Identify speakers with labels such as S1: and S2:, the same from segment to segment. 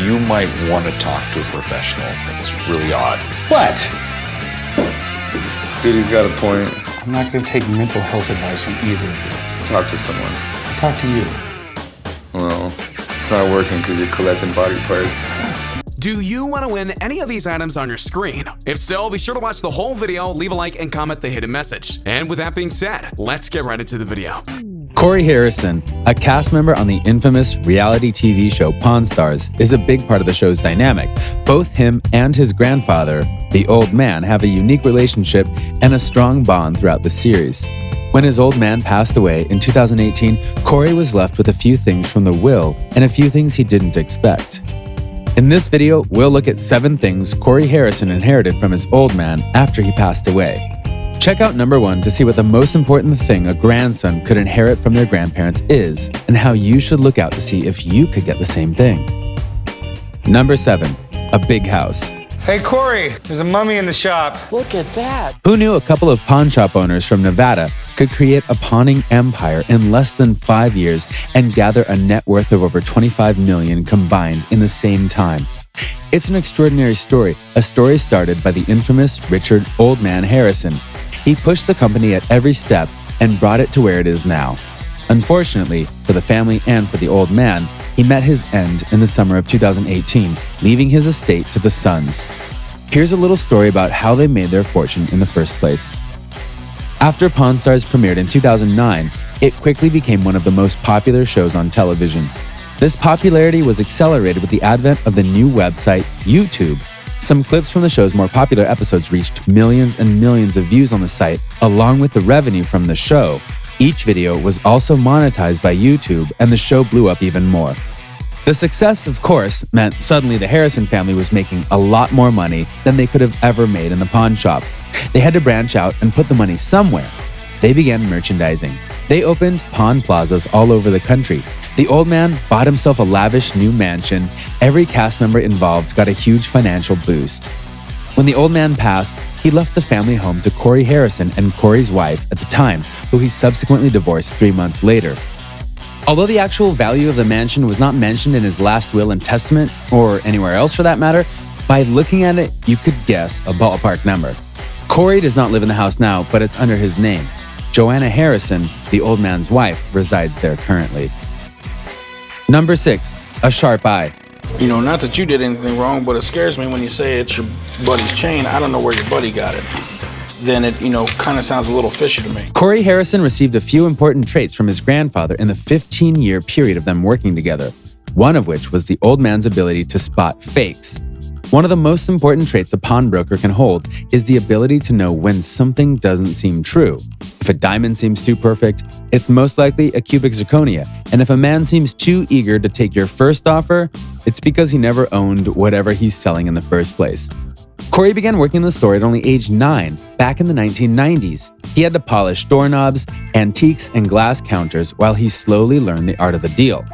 S1: you might want to talk to a professional. It's really odd.
S2: What?
S1: Dude, he's got a point.
S2: I'm not going to take mental health advice from either of you.
S1: Talk to someone.
S2: I'll talk to you.
S1: Well, it's not working because you're collecting body parts.
S3: Do you want to win any of these items on your screen? If so, be sure to watch the whole video, leave a like, and comment the hidden message. And with that being said, let's get right into the video.
S4: Corey Harrison, a cast member on the infamous reality TV show Pawn Stars, is a big part of the show's dynamic. Both him and his grandfather, the old man, have a unique relationship and a strong bond throughout the series. When his old man passed away in 2018, Corey was left with a few things from the will and a few things he didn't expect. In this video, we'll look at 7 things Corey Harrison inherited from his old man after he passed away. Check out number 1 to see what the most important thing a grandson could inherit from their grandparents is, and how you should look out to see if you could get the same thing. Number 7, a big house.
S5: Hey, Corey, there's a mummy in the shop.
S2: Look at that.
S4: Who knew a couple of pawn shop owners from Nevada could create a pawning empire in less than 5 years and gather a net worth of over $25 million combined in the same time? It's an extraordinary story, a story started by the infamous Richard Old Man Harrison. He pushed the company at every step and brought it to where it is now. Unfortunately, for the family and for the old man, he met his end in the summer of 2018, leaving his estate to the sons. Here's a little story about how they made their fortune in the first place. After Pawn Stars premiered in 2009, it quickly became one of the most popular shows on television. This popularity was accelerated with the advent of the new website, YouTube. Some clips from the show's more popular episodes reached millions and millions of views on the site, along with the revenue from the show. Each video was also monetized by YouTube, and the show blew up even more. The success, of course, meant suddenly the Harrison family was making a lot more money than they could have ever made in the pawn shop. They had to branch out and put the money somewhere. They began merchandising. They opened pawn plazas all over the country. The old man bought himself a lavish new mansion. Every cast member involved got a huge financial boost. When the old man passed, he left the family home to Corey Harrison and Corey's wife at the time, who he subsequently divorced 3 months later. Although the actual value of the mansion was not mentioned in his last will and testament, or anywhere else for that matter, by looking at it, you could guess a ballpark number. Corey does not live in the house now, but it's under his name. Joanna Harrison, the old man's wife, resides there currently. Number 6, a sharp eye.
S6: You know, not that you did anything wrong, but it scares me when you say it's your buddy's chain. I don't know where your buddy got it. Then it, kind of sounds a little fishy to me.
S4: Corey Harrison received a few important traits from his grandfather in the 15-year period of them working together, one of which was the old man's ability to spot fakes. One of the most important traits a pawnbroker can hold is the ability to know when something doesn't seem true. If a diamond seems too perfect, it's most likely a cubic zirconia, and if a man seems too eager to take your first offer, it's because he never owned whatever he's selling in the first place. Corey began working in the store at only age 9, back in the 1990s. He had to polish doorknobs, antiques, and glass counters while he slowly learned the art of the deal.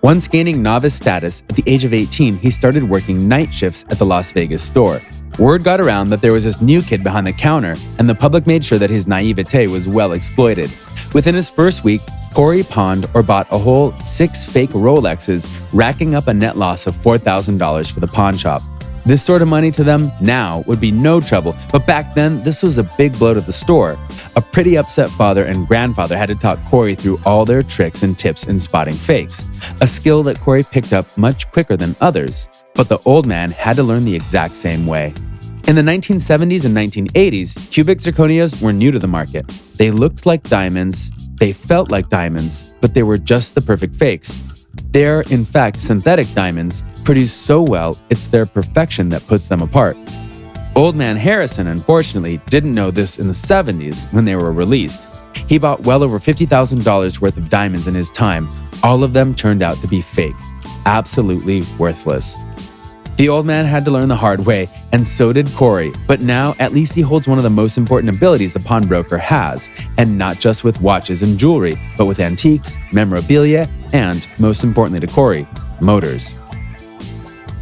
S4: Once gaining novice status, at the age of 18, he started working night shifts at the Las Vegas store. Word got around that there was this new kid behind the counter, and the public made sure that his naivete was well exploited. Within his first week, Corey pawned or bought a whole 6 fake Rolexes, racking up a net loss of $4,000 for the pawn shop. This sort of money to them now would be no trouble, but back then, this was a big blow to the store. A pretty upset father and grandfather had to talk Corey through all their tricks and tips in spotting fakes, a skill that Corey picked up much quicker than others, but the old man had to learn the exact same way. In the 1970s and 1980s, cubic zirconias were new to the market. They looked like diamonds, they felt like diamonds, but they were just the perfect fakes. They're, in fact, synthetic diamonds, produced so well, it's their perfection that puts them apart. Old Man Harrison, unfortunately, didn't know this in the 70s when they were released. He bought well over $50,000 worth of diamonds in his time. All of them turned out to be fake, absolutely worthless. The old man had to learn the hard way, and so did Corey, but now at least he holds one of the most important abilities a pawnbroker has, and not just with watches and jewelry, but with antiques, memorabilia, and, most importantly to Corey, motors.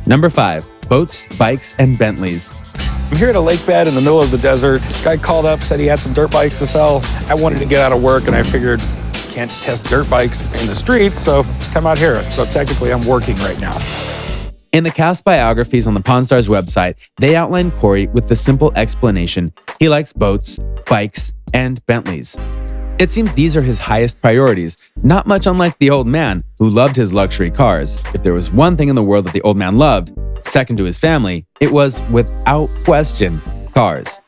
S4: Number 5, boats, bikes, and Bentleys.
S6: I'm here at a lake bed in the middle of the desert. Guy called up, said he had some dirt bikes to sell. I wanted to get out of work, and I figured can't test dirt bikes in the streets, so just come out here. So technically I'm working right now.
S4: In the cast biographies on the Pawn Stars website, they outline Corey with the simple explanation he likes boats, bikes, and Bentleys. It seems these are his highest priorities, not much unlike the old man who loved his luxury cars. If there was one thing in the world that the old man loved, second to his family, it was, without question, cars.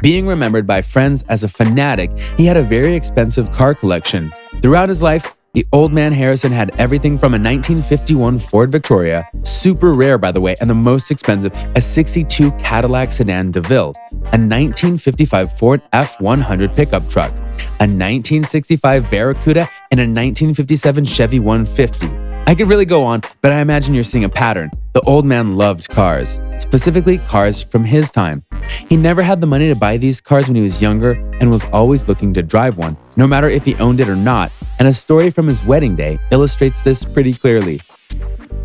S4: Being remembered by friends as a fanatic, he had a very expensive car collection. Throughout his life, the old man Harrison had everything from a 1951 Ford Victoria, super rare by the way, and the most expensive, a 62 Cadillac sedan DeVille, a 1955 Ford F-100 pickup truck, a 1965 Barracuda, and a 1957 Chevy 150. I could really go on, but I imagine you're seeing a pattern. The old man loved cars, specifically cars from his time. He never had the money to buy these cars when he was younger and was always looking to drive one, no matter if he owned it or not, and a story from his wedding day illustrates this pretty clearly.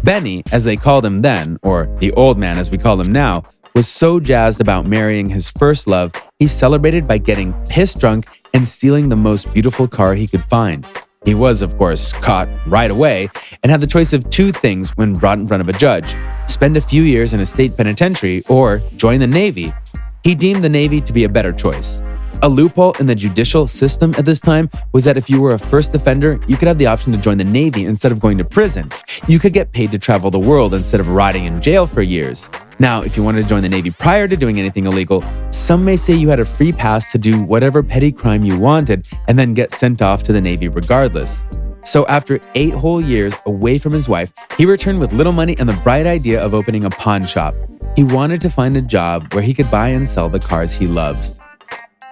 S4: Benny, as they called him then, or the old man as we call him now, was so jazzed about marrying his first love, he celebrated by getting pissed drunk and stealing the most beautiful car he could find. He was, of course, caught right away and had the choice of two things when brought in front of a judge: spend a few years in a state penitentiary or join the Navy. He deemed the Navy to be a better choice. A loophole in the judicial system at this time was that if you were a first offender, you could have the option to join the Navy instead of going to prison. You could get paid to travel the world instead of rotting in jail for years. Now, if you wanted to join the Navy prior to doing anything illegal, some may say you had a free pass to do whatever petty crime you wanted and then get sent off to the Navy regardless. So after 8 whole years away from his wife, he returned with little money and the bright idea of opening a pawn shop. He wanted to find a job where he could buy and sell the cars he loves.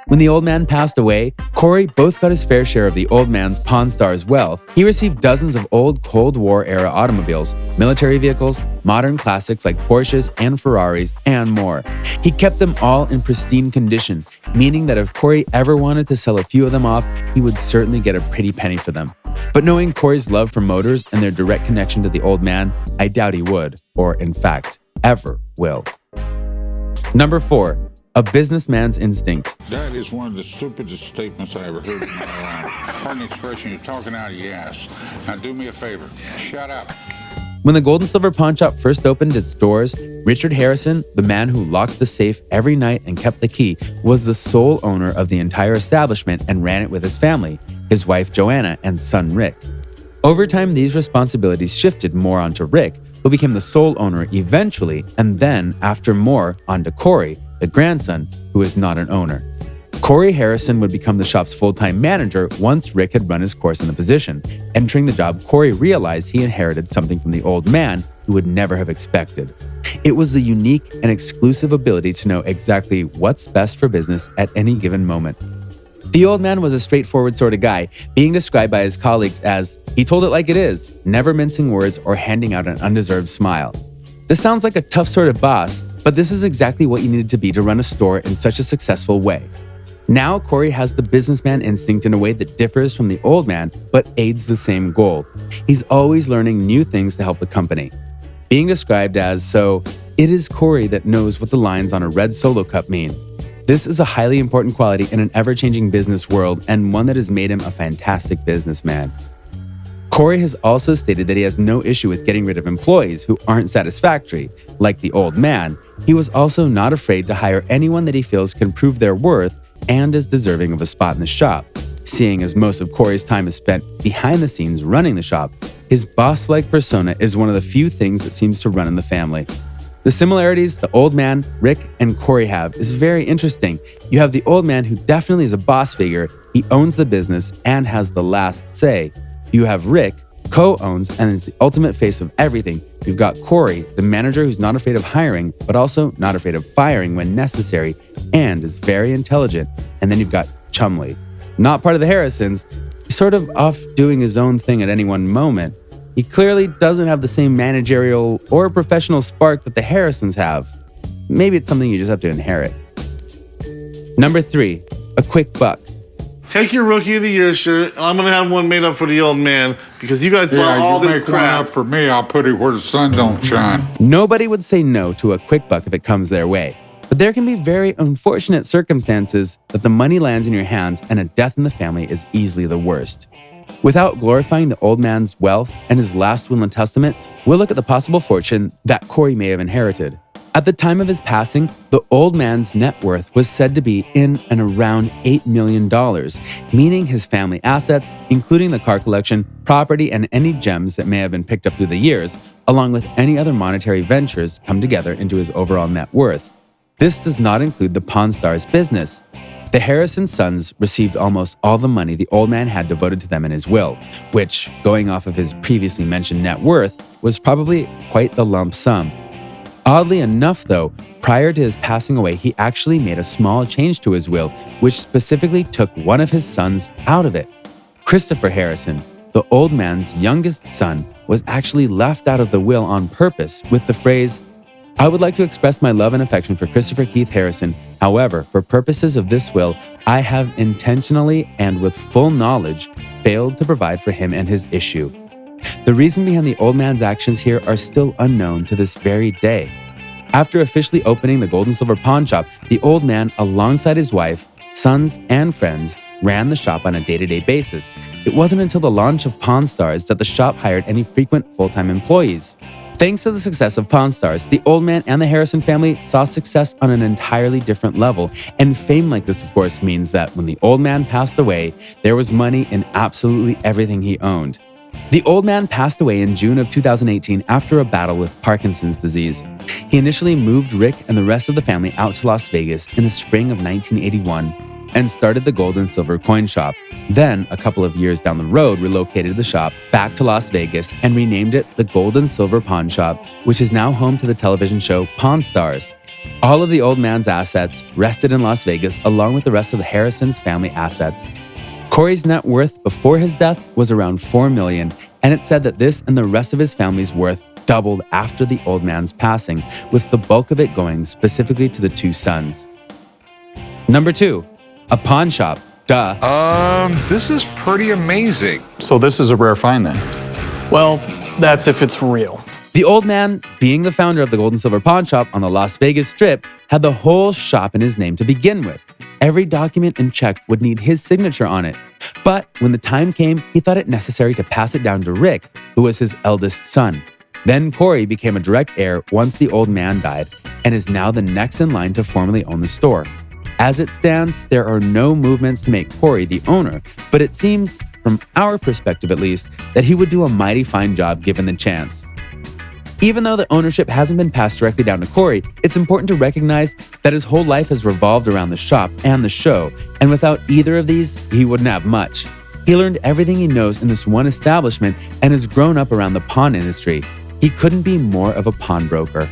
S4: When the old man passed away, Corey both got his fair share of the old man's Pawn Stars wealth. He received dozens of old Cold War-era automobiles, military vehicles, modern classics like Porsches and Ferraris, and more. He kept them all in pristine condition, meaning that if Corey ever wanted to sell a few of them off, he would certainly get a pretty penny for them. But knowing Corey's love for motors and their direct connection to the old man, I doubt he would, or in fact, ever will. Number 4. A businessman's instinct.
S7: That is one of the stupidest statements I ever heard in my life. Pardon the expression, you're talking out of your ass. Now do me a favor, shut up.
S4: When the Gold and Silver Pawn Shop first opened its doors, Richard Harrison, the man who locked the safe every night and kept the key, was the sole owner of the entire establishment and ran it with his family, his wife Joanna and son Rick. Over time, these responsibilities shifted more onto Rick, who became the sole owner eventually, and then, after more, onto Corey, the grandson, who is not an owner. Corey Harrison would become the shop's full-time manager once Rick had run his course in the position. Entering the job, Corey realized he inherited something from the old man he would never have expected. It was the unique and exclusive ability to know exactly what's best for business at any given moment. The old man was a straightforward sort of guy, being described by his colleagues as, he told it like it is, never mincing words or handing out an undeserved smile. This sounds like a tough sort of boss, but this is exactly what you needed to be to run a store in such a successful way. Now, Corey has the businessman instinct in a way that differs from the old man, but aids the same goal. He's always learning new things to help the company. Being described as, so, it is Corey that knows what the lines on a red Solo cup mean. This is a highly important quality in an ever-changing business world and one that has made him a fantastic businessman. Corey has also stated that he has no issue with getting rid of employees who aren't satisfactory. Like the old man, he was also not afraid to hire anyone that he feels can prove their worth and is deserving of a spot in the shop. Seeing as most of Corey's time is spent behind the scenes running the shop, his boss-like persona is one of the few things that seems to run in the family. The similarities the old man, Rick, and Corey have is very interesting. You have the old man who definitely is a boss figure, he owns the business and has the last say. You have Rick, co-owns and is the ultimate face of everything. You've got Corey, the manager who's not afraid of hiring, but also not afraid of firing when necessary, and is very intelligent. And then you've got Chumley, not part of the Harrisons, he's sort of off doing his own thing at any one moment. He clearly doesn't have the same managerial or professional spark that the Harrisons have. Maybe it's something you just have to inherit. Number 3, a quick buck.
S8: Take your Rookie of the Year shirt, and I'm going to have one made up for the old man, because you guys bought all this
S7: make one
S8: crap.
S7: up for me, I'll put it where the sun don't shine.
S4: Nobody would say no to a quick buck if it comes their way. But there can be very unfortunate circumstances that the money lands in your hands and a death in the family is easily the worst. Without glorifying the old man's wealth and his last will and testament, we'll look at the possible fortune that Corey may have inherited. At the time of his passing, the old man's net worth was said to be in and around $8 million, meaning his family assets, including the car collection, property, and any gems that may have been picked up through the years, along with any other monetary ventures, come together into his overall net worth. This does not include the Pawn Stars business. The Harrison sons received almost all the money the old man had devoted to them in his will, which, going off of his previously mentioned net worth, was probably quite the lump sum. Oddly enough, though, prior to his passing away, he actually made a small change to his will, which specifically took one of his sons out of it. Christopher Harrison, the old man's youngest son, was actually left out of the will on purpose with the phrase, "I would like to express my love and affection for Christopher Keith Harrison. However, for purposes of this will, I have intentionally and with full knowledge failed to provide for him and his issue." The reason behind the old man's actions here are still unknown to this very day. After officially opening the Gold and Silver Pawn Shop, the old man, alongside his wife, sons, and friends, ran the shop on a day-to-day basis. It wasn't until the launch of Pawn Stars that the shop hired any frequent full-time employees. Thanks to the success of Pawn Stars, the old man and the Harrison family saw success on an entirely different level, and fame like this, of course, means that when the old man passed away, there was money in absolutely everything he owned. The old man passed away in June of 2018 after a battle with Parkinson's disease. He initially moved Rick and the rest of the family out to Las Vegas in the spring of 1981 and started the Gold and Silver Coin Shop. Then, a couple of years down the road, relocated the shop back to Las Vegas and renamed it the Gold and Silver Pawn Shop, which is now home to the television show Pawn Stars. All of the old man's assets rested in Las Vegas along with the rest of the Harrison's family assets. Corey's net worth before his death was around $4 million, and it's said that this and the rest of his family's worth doubled after the old man's passing, with the bulk of it going specifically to the two sons. Number 2, a pawn shop. Duh.
S9: This is pretty amazing.
S2: So this is a rare find then?
S10: Well, that's if it's real.
S4: The old man, being the founder of the Gold and Silver Pawn Shop on the Las Vegas Strip, had the whole shop in his name to begin with. Every document and check would need his signature on it. But when the time came, he thought it necessary to pass it down to Rick, who was his eldest son. Then Corey became a direct heir once the old man died and is now the next in line to formally own the store. As it stands, there are no movements to make Corey the owner, but it seems, from our perspective at least, that he would do a mighty fine job given the chance. Even though the ownership hasn't been passed directly down to Corey, it's important to recognize that his whole life has revolved around the shop and the show, and without either of these, he wouldn't have much. He learned everything he knows in this one establishment and has grown up around the pawn industry. He couldn't be more of a pawnbroker.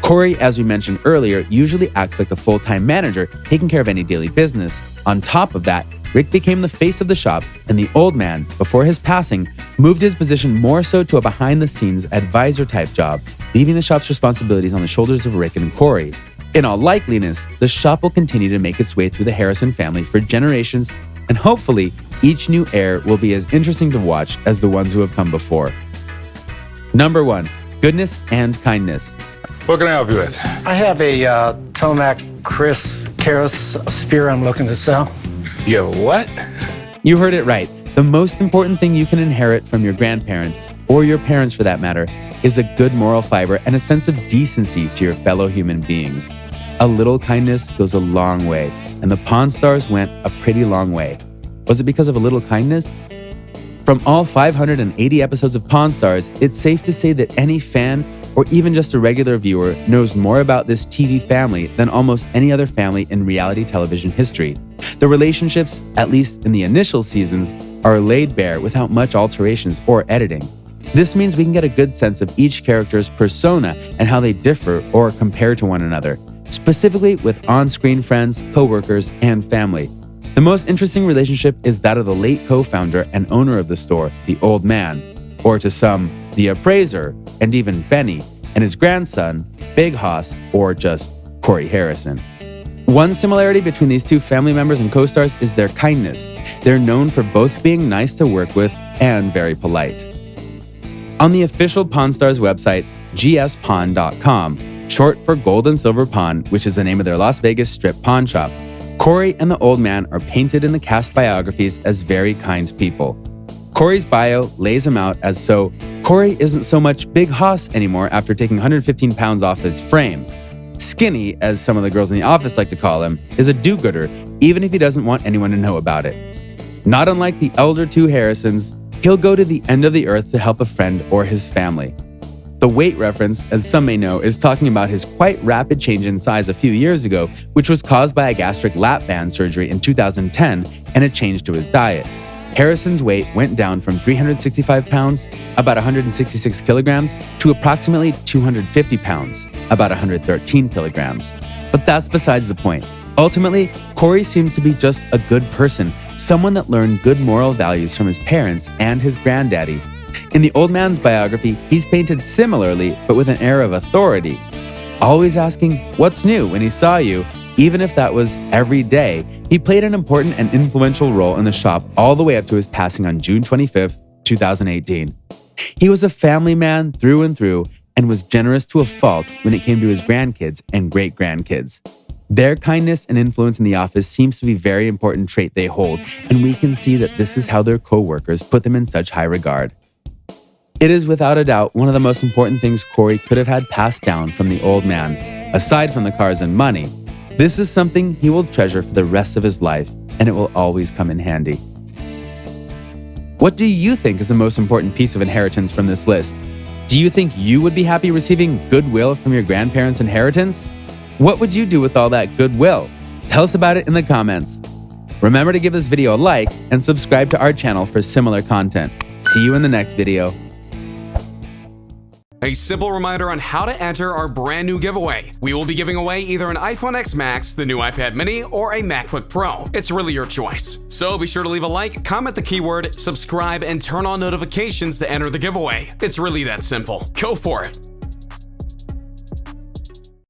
S4: Corey, as we mentioned earlier, usually acts like the full-time manager, taking care of any daily business. On top of that, Rick became the face of the shop, and the old man, before his passing, moved his position more so to a behind-the-scenes advisor-type job, leaving the shop's responsibilities on the shoulders of Rick and Corey. In all likeliness, the shop will continue to make its way through the Harrison family for generations, and hopefully, each new heir will be as interesting to watch as the ones who have come before. Number 1, goodness and kindness.
S9: What can I help you with?
S10: I have a Tomac Chris Karras spear I'm looking to sell.
S9: You have a what?
S4: You heard it right. The most important thing you can inherit from your grandparents, or your parents for that matter, is a good moral fiber and a sense of decency to your fellow human beings. A little kindness goes a long way, and the Pawn Stars went a pretty long way. Was it because of a little kindness? From all 580 episodes of Pawn Stars, it's safe to say that any fan, or even just a regular viewer, knows more about this TV family than almost any other family in reality television history. The relationships, at least in the initial seasons, are laid bare without much alterations or editing. This means we can get a good sense of each character's persona and how they differ or compare to one another, specifically with on-screen friends, co-workers, and family. The most interesting relationship is that of the late co-founder and owner of the store, the old man, or to some, the appraiser, and even Benny, and his grandson, Big Hoss, or just Corey Harrison. One similarity between these two family members and co-stars is their kindness. They're known for both being nice to work with and very polite. On the official Pawn Stars website, gspawn.com, short for Gold and Silver Pawn, which is the name of their Las Vegas Strip pawn shop, Corey and the old man are painted in the cast biographies as very kind people. Corey's bio lays him out as so Corey isn't so much Big Hoss anymore after taking 115 pounds off his frame. Skinny, as some of the girls in the office like to call him, is a do-gooder, even if he doesn't want anyone to know about it. Not unlike the elder two Harrisons, he'll go to the end of the earth to help a friend or his family. The weight reference, as some may know, is talking about his quite rapid change in size a few years ago, which was caused by a gastric lap band surgery in 2010 and a change to his diet. Harrison's weight went down from 365 pounds, about 166 kilograms, to approximately 250 pounds, about 113 kilograms. But that's besides the point. Ultimately, Corey seems to be just a good person, someone that learned good moral values from his parents and his granddaddy. In the old man's biography, he's painted similarly, but with an air of authority. Always asking, "What's new?" when he saw you, even if that was every day. He played an important and influential role in the shop all the way up to his passing on June 25th, 2018. He was a family man through and through and was generous to a fault when it came to his grandkids and great-grandkids. Their kindness and influence in the office seems to be a very important trait they hold, and we can see that this is how their co-workers put them in such high regard. It is without a doubt one of the most important things Corey could have had passed down from the old man, aside from the cars and money. This is something he will treasure for the rest of his life, and it will always come in handy. What do you think is the most important piece of inheritance from this list? Do you think you would be happy receiving goodwill from your grandparents' inheritance? What would you do with all that goodwill? Tell us about it in the comments. Remember to give this video a like and subscribe to our channel for similar content. See you in the next video.
S3: A simple reminder on how to enter our brand new giveaway. We will be giving away either an iPhone X Max, the new iPad mini, or a MacBook Pro. It's really your choice. So be sure to leave a like, comment the keyword, subscribe, and turn on notifications to enter the giveaway. It's really that simple. Go for it.